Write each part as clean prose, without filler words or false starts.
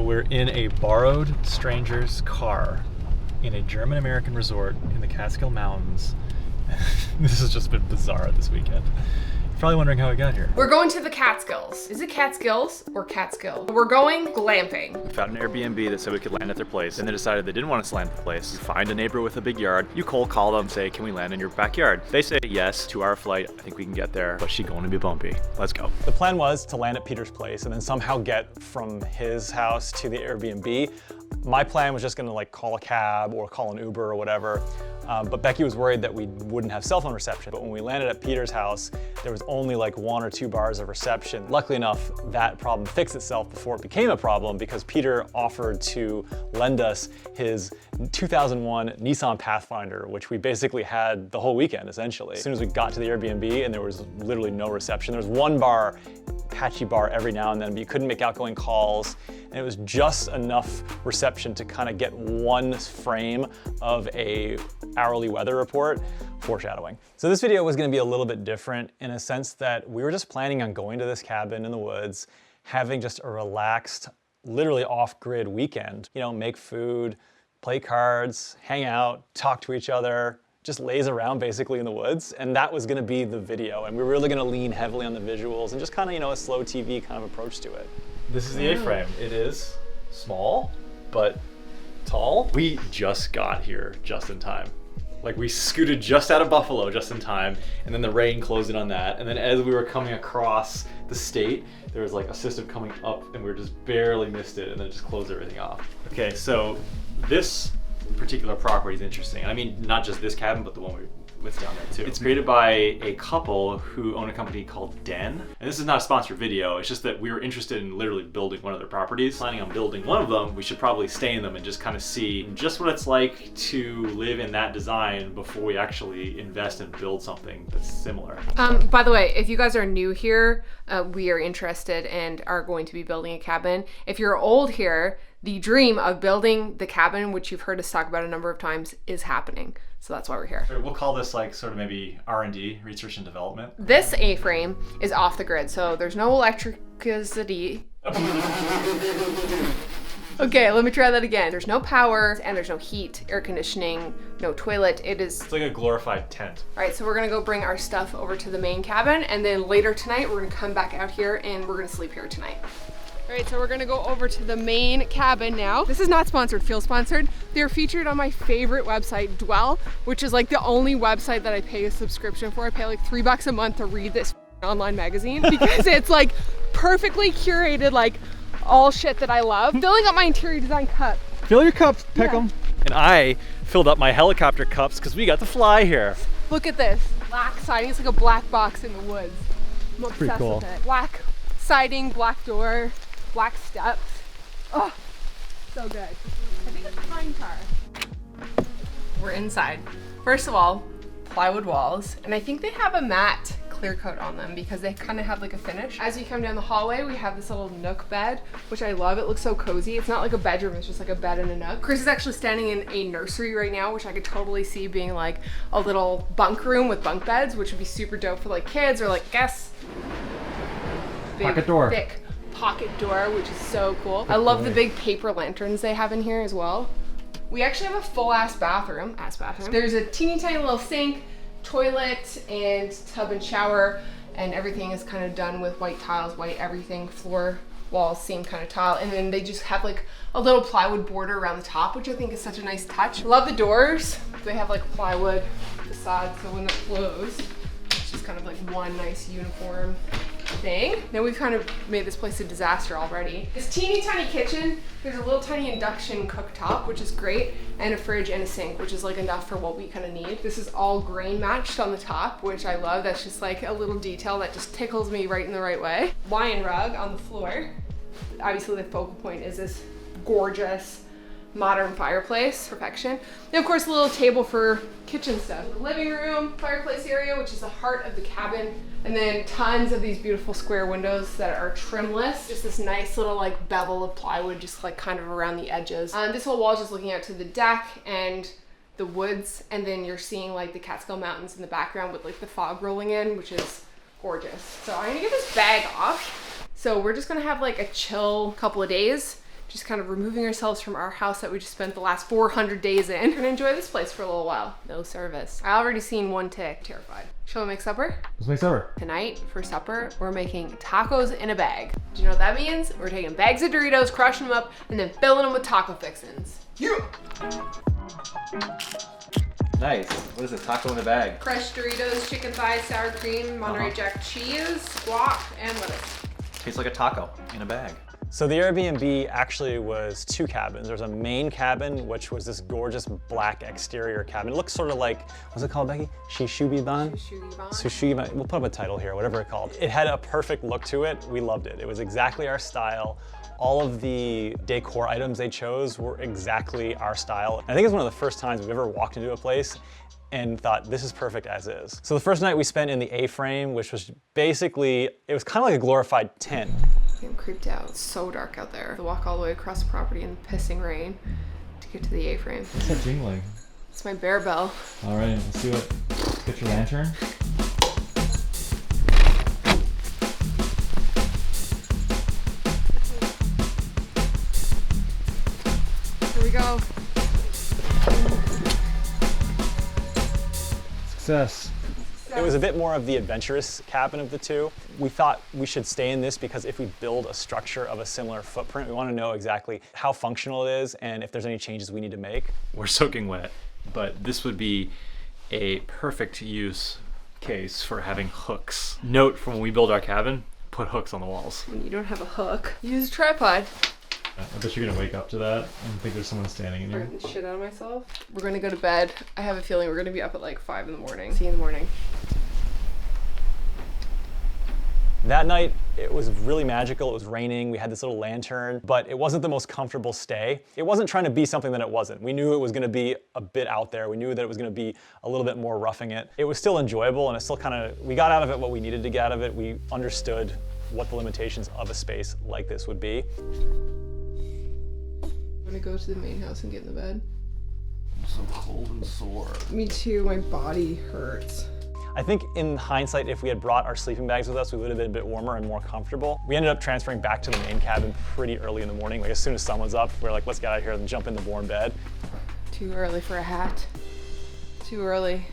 we're in a borrowed stranger's car in a German-American resort in the Catskill Mountains. This has just been bizarre this weekend. You're probably wondering how I got here. We're going to the Catskills. Is it Catskills or Catskill? We're going glamping. We found an Airbnb that said we could land at their place, and they decided they didn't want us to land at the place. You find a neighbor with a big yard, you cold call them and say, can we land in your backyard? They say yes, 2-hour flight, I think we can get there, but she's going to be bumpy. Let's go. The plan was to land at Peter's place and then somehow get from his house to the Airbnb. My plan was just gonna call a cab or call an Uber or whatever. But Becky was worried that we wouldn't have cell phone reception. But when we landed at Peter's house, there was only 1 or 2 bars of reception. Luckily enough, that problem fixed itself before it became a problem because Peter offered to lend us his 2001 Nissan Pathfinder, which we basically had the whole weekend, essentially. As soon as we got to the Airbnb and there was literally no reception, there was 1 bar, patchy bar every now and then, but you couldn't make outgoing calls. And it was just enough reception to kind of get 1 frame of a hourly weather report, foreshadowing. So this video was gonna be a little bit different in a sense that we were just planning on going to this cabin in the woods, having just a relaxed, literally off-grid weekend. You know, make food, play cards, hang out, talk to each other, just laze around basically in the woods. And that was gonna be the video. And we were really gonna lean heavily on the visuals and just kind of, a slow TV kind of approach to it. This is the A-frame. It is small, but tall. We just got here just in time. We scooted just out of Buffalo just in time, and then the rain closed in on that. And then as we were coming across the state, there was a system coming up and we just barely missed it, and then it just closed everything off. Okay, so this particular property is interesting. I mean, not just this cabin, but the one we with down there too. It's created by a couple who own a company called Den. And this is not a sponsored video, it's just that we were interested in literally building one of their properties. Planning on building one of them, we should probably stay in them and just kind of see just what it's like to live in that design before we actually invest and build something that's similar. By the way, if you guys are new here, we are interested and are going to be building a cabin. If you're old here, the dream of building the cabin, which you've heard us talk about a number of times, is happening. So that's why we're here. We'll call this sort of maybe R&D, research and development. This A-frame is off the grid, so there's no electricity. Okay, let me try that again. There's no power and there's no heat, air conditioning, no toilet. It's like a glorified tent. All right, so we're gonna go bring our stuff over to the main cabin, and then later tonight, we're gonna come back out here and we're gonna sleep here tonight. All right, so we're gonna go over to the main cabin now. This is not sponsored, feel sponsored. They're featured on my favorite website, Dwell, which is the only website that I pay a subscription for. I pay $3 a month to read this online magazine because it's perfectly curated, all shit that I love. Filling up my interior design cup. Fill your cups, pick them. And I filled up my helicopter cups because we got to fly here. Look at this, black siding. It's like a black box in the woods. I'm obsessed with it. Black siding, black door, black steps. Oh, so good. I think it's a pine tar. We're inside. First of all, plywood walls, and I think they have a matte clear coat on them because they kind of have a finish. As you come down the hallway, we have this little nook bed, which I love. It looks so cozy. It's not like a bedroom, it's just a bed and a nook. Chris is actually standing in a nursery right now, which I could totally see being a little bunk room with bunk beds, which would be super dope for kids or guests. Big, pocket door. Thick pocket door, which is so cool. I love the big paper lanterns they have in here as well. We actually have a full ass bathroom. There's a teeny tiny little sink, toilet, and tub and shower, and everything is kind of done with white tiles, white everything, floor, walls, same kind of tile. And then they just have a little plywood border around the top, which I think is such a nice touch. Love the doors. They have plywood facade, so when they close, it's just kind of one nice uniform thing. Now we've kind of made this place a disaster already. This teeny tiny kitchen, there's a little tiny induction cooktop, which is great, and a fridge and a sink, which is enough for what we kind of need. This is all grain matched on the top, which I love. That's just a little detail that just tickles me right in the right way. Lion rug on the floor. Obviously the focal point is this gorgeous modern fireplace, perfection. And of course a little table for kitchen stuff. The living room, fireplace area, which is the heart of the cabin, and then tons of these beautiful square windows that are trimless. Just this nice little bevel of plywood just kind of around the edges. This whole wall is just looking out to the deck and the woods, and then you're seeing the Catskill Mountains in the background with the fog rolling in, which is gorgeous. So I'm gonna get this bag off. So we're just gonna have a chill couple of days. just kind of removing ourselves from our house that we just spent the last 400 days in. We're gonna enjoy this place for a little while. No service. I already seen one tick. Terrified. Shall we make supper? Let's make supper. Tonight, for supper, we're making tacos in a bag. Do you know what that means? We're taking bags of Doritos, crushing them up, and then filling them with taco fixins. Yeah! Nice. What is it? Taco in a bag. Crushed Doritos, chicken thighs, sour cream, Monterey Jack cheese, guac, and lettuce. Tastes like a taco in a bag. So the Airbnb actually was 2 cabins. There was a main cabin, which was this gorgeous black exterior cabin. It looks sort of like, what's it called, Becky? Shishugiban? Sushugiban. We'll put up a title here, whatever it's called. It had a perfect look to it. We loved it. It was exactly our style. All of the decor items they chose were exactly our style. I think it's one of the first times we've ever walked into a place and thought, this is perfect as is. So the first night we spent in the A-frame, which was basically, it was kind of like a glorified tent. I'm creeped out. It's so dark out there. To walk all the way across the property in the pissing rain to get to the A-frame. What's that jingling? It's my bear bell. All right, let's see what. Get your lantern. Here we go. Success. It was a bit more of the adventurous cabin of the 2. We thought we should stay in this because if we build a structure of a similar footprint, we want to know exactly how functional it is and if there's any changes we need to make. We're soaking wet, but this would be a perfect use case for having hooks. Note from when we build our cabin, put hooks on the walls. When you don't have a hook, use a tripod. I bet you're gonna wake up to that and think there's someone standing in here. Hurting the shit out of myself. We're gonna go to bed. I have a feeling we're gonna be up at like 5 in the morning. See you in the morning. That night, it was really magical. It was raining. We had this little lantern, but it wasn't the most comfortable stay. It wasn't trying to be something that it wasn't. We knew it was gonna be a bit out there. We knew that it was gonna be a little bit more roughing it. It was still enjoyable and it still we got out of it what we needed to get out of it. We understood what the limitations of a space like this would be. I'm gonna go to the main house and get in the bed. I'm so cold and sore. Me too, my body hurts. I think in hindsight, if we had brought our sleeping bags with us, we would have been a bit warmer and more comfortable. We ended up transferring back to the main cabin pretty early in the morning. Like as soon as sun was up, we were like, let's get out of here and jump in the warm bed. Too early for a hat. Too early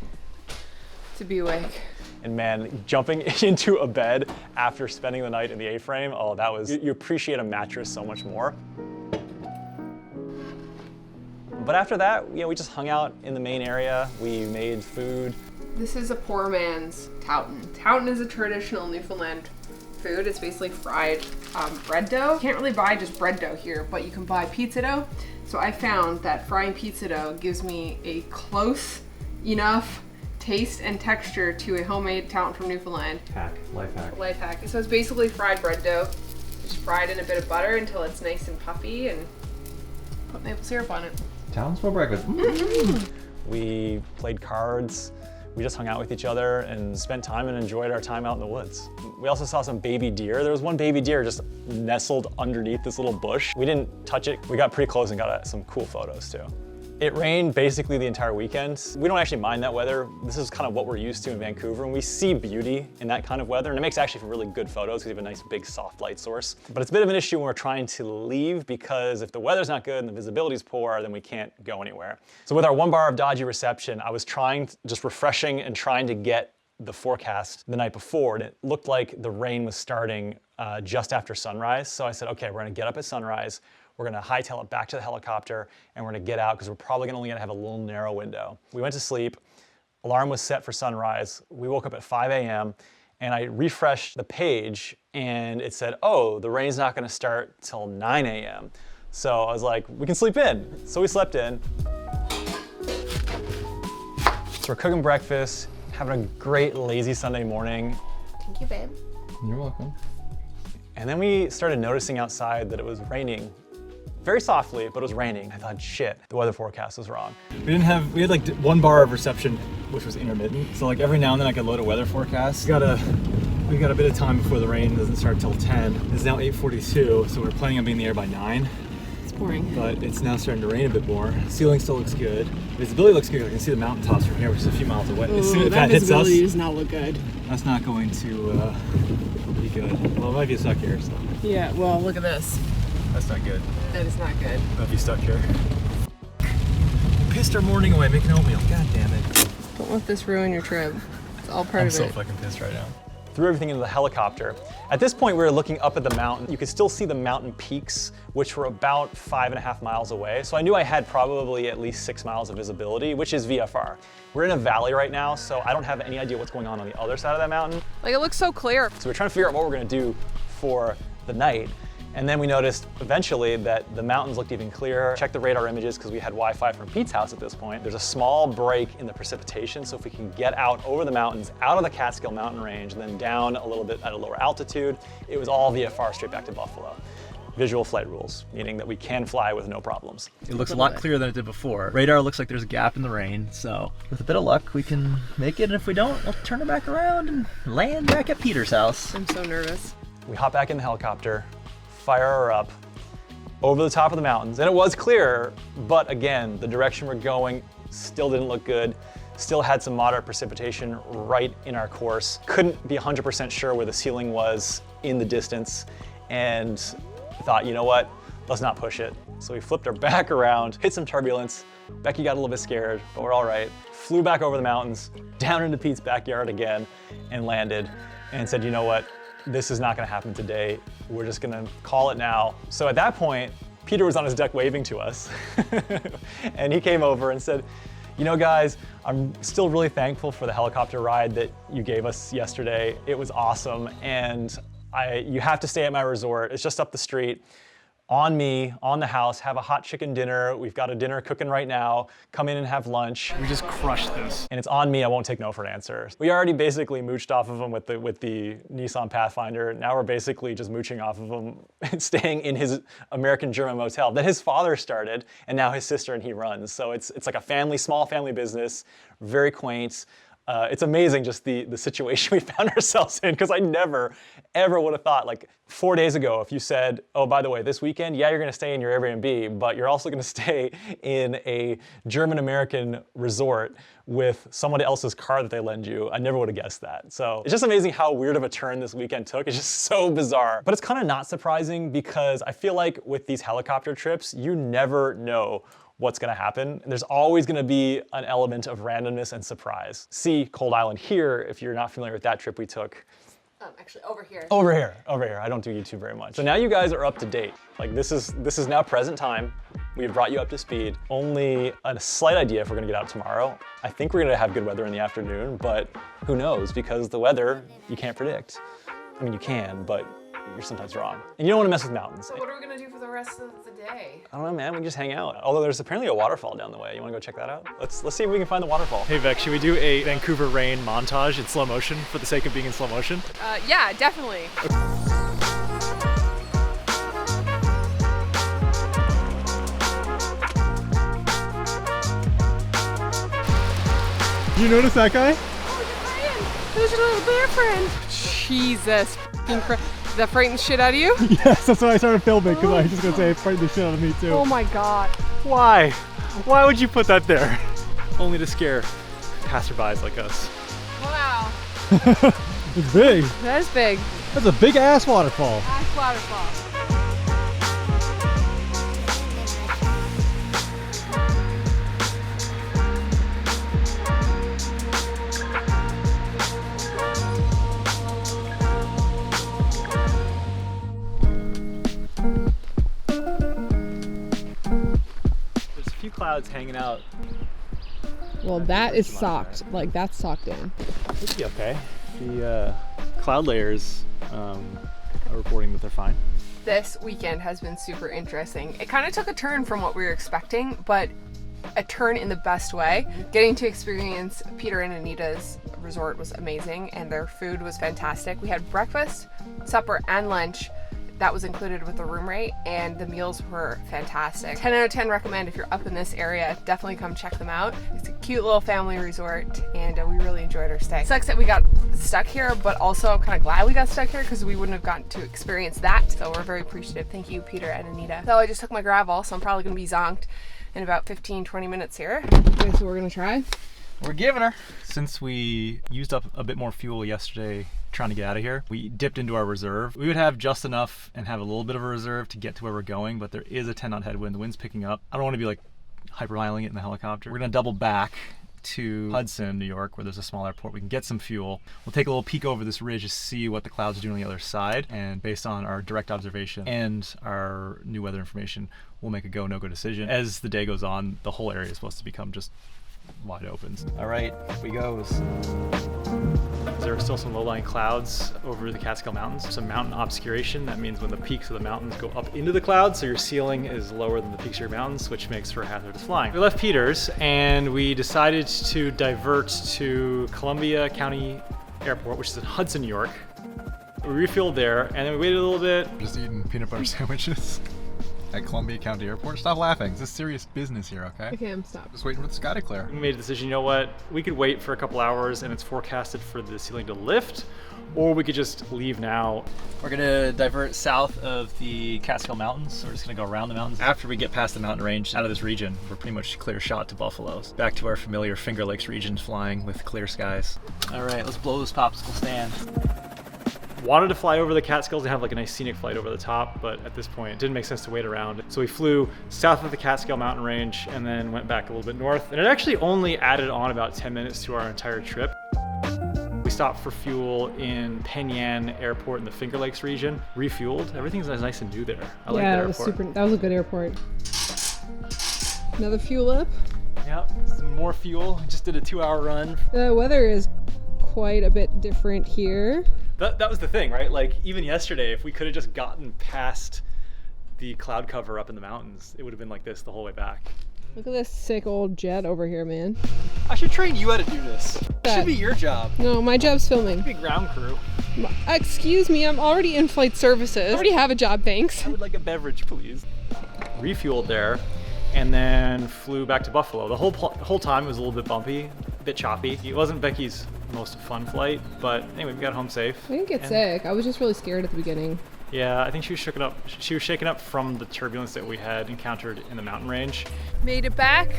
to be awake. And man, jumping into a bed after spending the night in the A-frame, oh, that was, you appreciate a mattress so much more. But after that, we just hung out in the main area. We made food. This is a poor man's tauten. Tauten is a traditional Newfoundland food. It's basically fried bread dough. You can't really buy just bread dough here, but you can buy pizza dough. So I found that frying pizza dough gives me a close enough taste and texture to a homemade tauten from Newfoundland. Life hack. Life hack. So it's basically fried bread dough. Just fried in a bit of butter until it's nice and puffy and put maple syrup on it. Towns for breakfast. We played cards. We just hung out with each other and spent time and enjoyed our time out in the woods. We also saw some baby deer. There was one baby deer just nestled underneath this little bush. We didn't touch it. We got pretty close and got some cool photos too. It rained basically the entire weekend. We don't actually mind that weather. This is kind of what we're used to in Vancouver, and we see beauty in that kind of weather, and it makes actually for really good photos because you have a nice big soft light source. But it's a bit of an issue when we're trying to leave because if the weather's not good and the visibility's poor, then we can't go anywhere. So with our 1 bar of dodgy reception, I was just refreshing and trying to get the forecast the night before, and it looked like the rain was starting just after sunrise. So I said, okay, we're gonna get up at sunrise. We're gonna hightail it back to the helicopter and we're gonna get out because we're probably only gonna have a little narrow window. We went to sleep, alarm was set for sunrise. We woke up at 5 a.m. and I refreshed the page and it said, oh, the rain's not gonna start till 9 a.m. So I was like, we can sleep in. So we slept in. So we're cooking breakfast, having a great lazy Sunday morning. Thank you, babe. You're welcome. And then we started noticing outside that it was raining. Very softly, but it was raining. I thought, shit, the weather forecast was wrong. We had like 1 bar of reception, which was intermittent. So like every now and then I could load a weather forecast. We got a bit of time before the rain doesn't start till 10. It's now 8:42, so we're planning on being in the air by 9. It's boring. But it's now starting to rain a bit more. Ceiling still looks good. Visibility looks good. I can see the mountaintops from here, which is a few miles away. As soon as that hits us, does not look good. that's not going to be good. Well, it might be stuck here, so. Yeah, well, look at this. That's not good. That is not good. I'll be stuck here. Pissed our morning away making oatmeal. God damn it. Don't let this ruin your trip. It's all part I'm of so it. fucking pissed right now. Threw everything into the helicopter. At this point, we were looking up at the mountain. You could still see the mountain peaks, which were about 5.5 miles away. So I knew I had probably at least 6 miles of visibility, which is VFR. We're in a valley right now, so I don't have any idea what's going on the other side of that mountain. Like, it looks so clear. So we're trying to figure out what we're gonna do for the night. And then we noticed eventually that the mountains looked even clearer. Checked the radar images because we had Wi-Fi from Pete's house at this point. There's a small break in the precipitation, so if we can get out over the mountains, out of the Catskill mountain range, and then down a little bit at a lower altitude, it was all VFR straight back to Buffalo. Visual flight rules, meaning that we can fly with no problems. It looks a lot clearer than it did before. Radar looks like there's a gap in the rain, so with a bit of luck, we can make it, and if we don't, we'll turn it back around and land back at Peter's house. I'm so nervous. We hop back in the helicopter, fire her up over the top of the mountains, and it was clear, but again, the direction we're going still didn't look good. Still had some moderate precipitation right in our course. Couldn't be 100% sure where the ceiling was in the distance, and thought, you know what, let's not push it. So we flipped her back around, hit some turbulence. Becky got a little bit scared, but we're all right. Flew back over the mountains, down into Pete's backyard again, and landed, and said, you know what, this is not gonna happen today. We're just gonna call it now. So at that point, Peter was on his deck waving to us. And he came over and said, you know guys, I'm still really thankful for the helicopter ride that you gave us yesterday. It was awesome, and you have to stay at my resort. It's just up the street. On me, on the house, have a hot chicken dinner. We've got a dinner cooking right now. Come in and have lunch. We just crushed this. And it's on me, I won't take no for an answer. We already basically mooched off of him with the Nissan Pathfinder. Now we're basically just mooching off of him, staying in his American German motel that his father started, and now his sister and he runs. So it's like a small family business, very quaint. It's amazing just the situation we found ourselves in, because I never, ever would have thought, like 4 days ago, if you said, oh, by the way, this weekend, yeah, you're gonna stay in your Airbnb, but you're also gonna stay in a German-American resort with someone else's car that they lend you, I never would have guessed that. So it's just amazing how weird of a turn this weekend took. It's just so bizarre. But it's kind of not surprising, because I feel like with these helicopter trips, you never know what's gonna happen. And there's always gonna be an element of randomness and surprise. See Cold Island here, if you're not familiar with that trip we took. Actually, over here. Over here. I don't do YouTube very much. So now you guys are up to date. Like this is now present time. We've brought you up to speed. Only a slight idea if we're gonna get out tomorrow. I think we're gonna have good weather in the afternoon, but who knows? Because the weather, you can't predict. I mean, you can, but you're sometimes wrong. And you don't wanna mess with mountains. So what are we gonna do for the rest of the day? I don't know, man, we can just hang out. Although there's apparently a waterfall down the way. You wanna go check that out? Let's see if we can find the waterfall. Hey Beck, should we do a Vancouver rain montage in slow motion for the sake of being in slow motion? Yeah, definitely. You notice that guy? Oh, you're Ryan. Who's your little bear friend? Jesus f***ing Christ. Did that frighten the shit out of you? Yes, that's why I started filming, because I was just gonna say it frightened the shit out of me too. Oh my God. Why? Why would you put that there? Only to scare passerbys like us. Wow. It's big. That is big. That's a big ass waterfall. Nice waterfall. There's a few clouds hanging out. Well, that is socked. Like, that's socked in. It'll be okay. The cloud layers are reporting that they're fine. This weekend has been super interesting. It kind of took a turn from what we were expecting, but a turn in the best way. Getting to experience Peter and Anita's resort was amazing, and their food was fantastic. We had breakfast, supper, and lunch. That was included with the room rate, and the meals were fantastic. 10 out of 10 recommend if you're up in this area. Definitely come check them out. It's a cute little family resort, and we really enjoyed our stay. Sucks that we got stuck here, but also I'm kind of glad we got stuck here because we wouldn't have gotten to experience that. So we're very appreciative. Thank you, Peter and Anita. So I just took my gravel, so I'm probably gonna be zonked in about 15-20 minutes here. Okay, so we're gonna try. We're giving her. Since we used up a bit more fuel yesterday trying to get out of here. We dipped into our reserve. We would have just enough and have a little bit of a reserve to get to where we're going, but there is a 10 knot headwind. The wind's picking up. I don't want to be like hyperviolating it in the helicopter. We're gonna double back to Hudson, New York, where there's a small airport. We can get some fuel. We'll take a little peek over this ridge to see what the clouds are doing on the other side, and based on our direct observation and our new weather information, we'll make a go, no-go decision. As the day goes on, the whole area is supposed to become just wide open. All right, here we goes. There are still some low-lying clouds over the Catskill Mountains. Some mountain obscuration. That means when the peaks of the mountains go up into the clouds, so your ceiling is lower than the peaks of your mountains, which makes for hazardous flying. We left Peters and we decided to divert to Columbia County Airport, which is in Hudson, New York. We refueled there and then we waited a little bit. Just eating peanut butter sandwiches at Columbia County Airport. Stop laughing. This is serious business here, okay? Okay, I'm stopped. Just waiting for the sky to clear. We made a decision, you know what, we could wait for a couple hours and it's forecasted for the ceiling to lift, or we could just leave now. We're gonna divert south of the Catskill Mountains. So we're just gonna go around the mountains. After we get past the mountain range, out of this region, we're pretty much clear shot to buffaloes. Back to our familiar Finger Lakes region, flying with clear skies. All right, let's blow this popsicle stand. Wanted to fly over the Catskills and have like a nice scenic flight over the top, but at this point it didn't make sense to wait around. So we flew south of the Catskill mountain range and then went back a little bit north. And it actually only added on about 10 minutes to our entire trip. We stopped for fuel in Penyan Airport in the Finger Lakes region, refueled. Everything's nice and new there. I like that airport. That was a good airport. Another fuel up. Yep, some more fuel. Just did a 2-hour run. The weather is quite a bit different here. That was the thing, right? Like even yesterday, if we could have just gotten past the cloud cover up in the mountains, it would have been like this the whole way back. Look at this sick old jet over here, man. I should train you how to do this. It That- should be your job. No, my job's filming. Big ground crew. Excuse me, I'm already in flight services. I already have a job, thanks. I would like a beverage, please. Refueled there, and then flew back to Buffalo. The whole time it was a little bit bumpy, a bit choppy. It wasn't Becky's most fun flight, but anyway, we got home safe. I didn't get And- sick. I was just really scared at the beginning. Yeah, I think she was shaken up. She was shaken up from the turbulence that we had encountered in the mountain range. Made it back.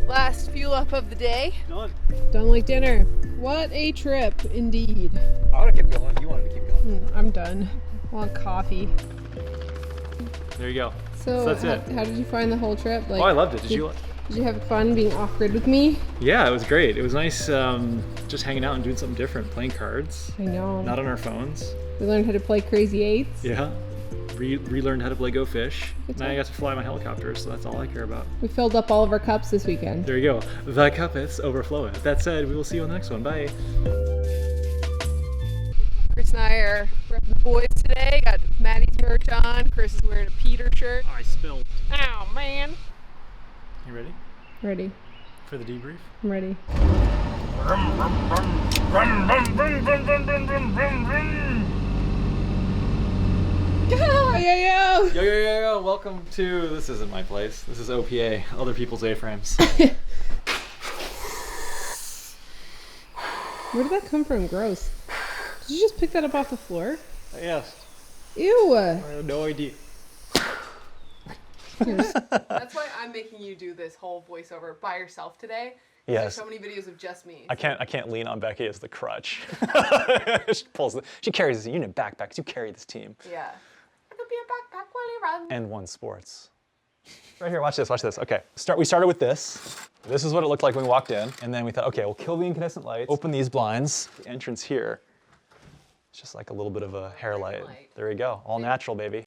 Last fuel up of the day. Done. Done like dinner. What a trip, indeed. I would have kept going if you wanted to keep going. I'm done. I want coffee. There you go. So that's it. How did you find the whole trip? Like, Oh, I loved it. Did you? Did you have fun being off grid with me? Yeah, it was great. It was nice just hanging out and doing something different, playing cards, I know. not on our phones. We learned how to play Crazy Eights. Yeah. Relearned how to play Go Fish. Good Now I time. got to fly my helicopter, so that's all I care about. We filled up all of our cups this weekend. There you go. The cup is overflowing. That said, we will see you on the next one. Bye. Chris and I are repping the boys today. Got Maddie's merch on. Chris is wearing a Peter shirt. I spilled. Ow, man. You ready Ready. for the debrief? I'm ready. Yo. Yo. Welcome to, this isn't my place. This is OPA, other people's A-frames. Where did that come from? Gross. Did you just pick that up off the floor? Yes. Ew. I have no idea. That's why I'm making you do this whole voiceover by yourself today. Yes. There's so many videos of just me. I can't lean on Becky as the crutch. She carries this unit backpack because you carry this team. Yeah. I could be a backpack while you run. And one sports. Right here, watch this. Okay, we started with this. This is what it looked like when we walked in. And then we thought, okay, we'll kill the incandescent lights, open these blinds. The entrance here, it's just like a little bit of a hair light. There you go, all natural, baby.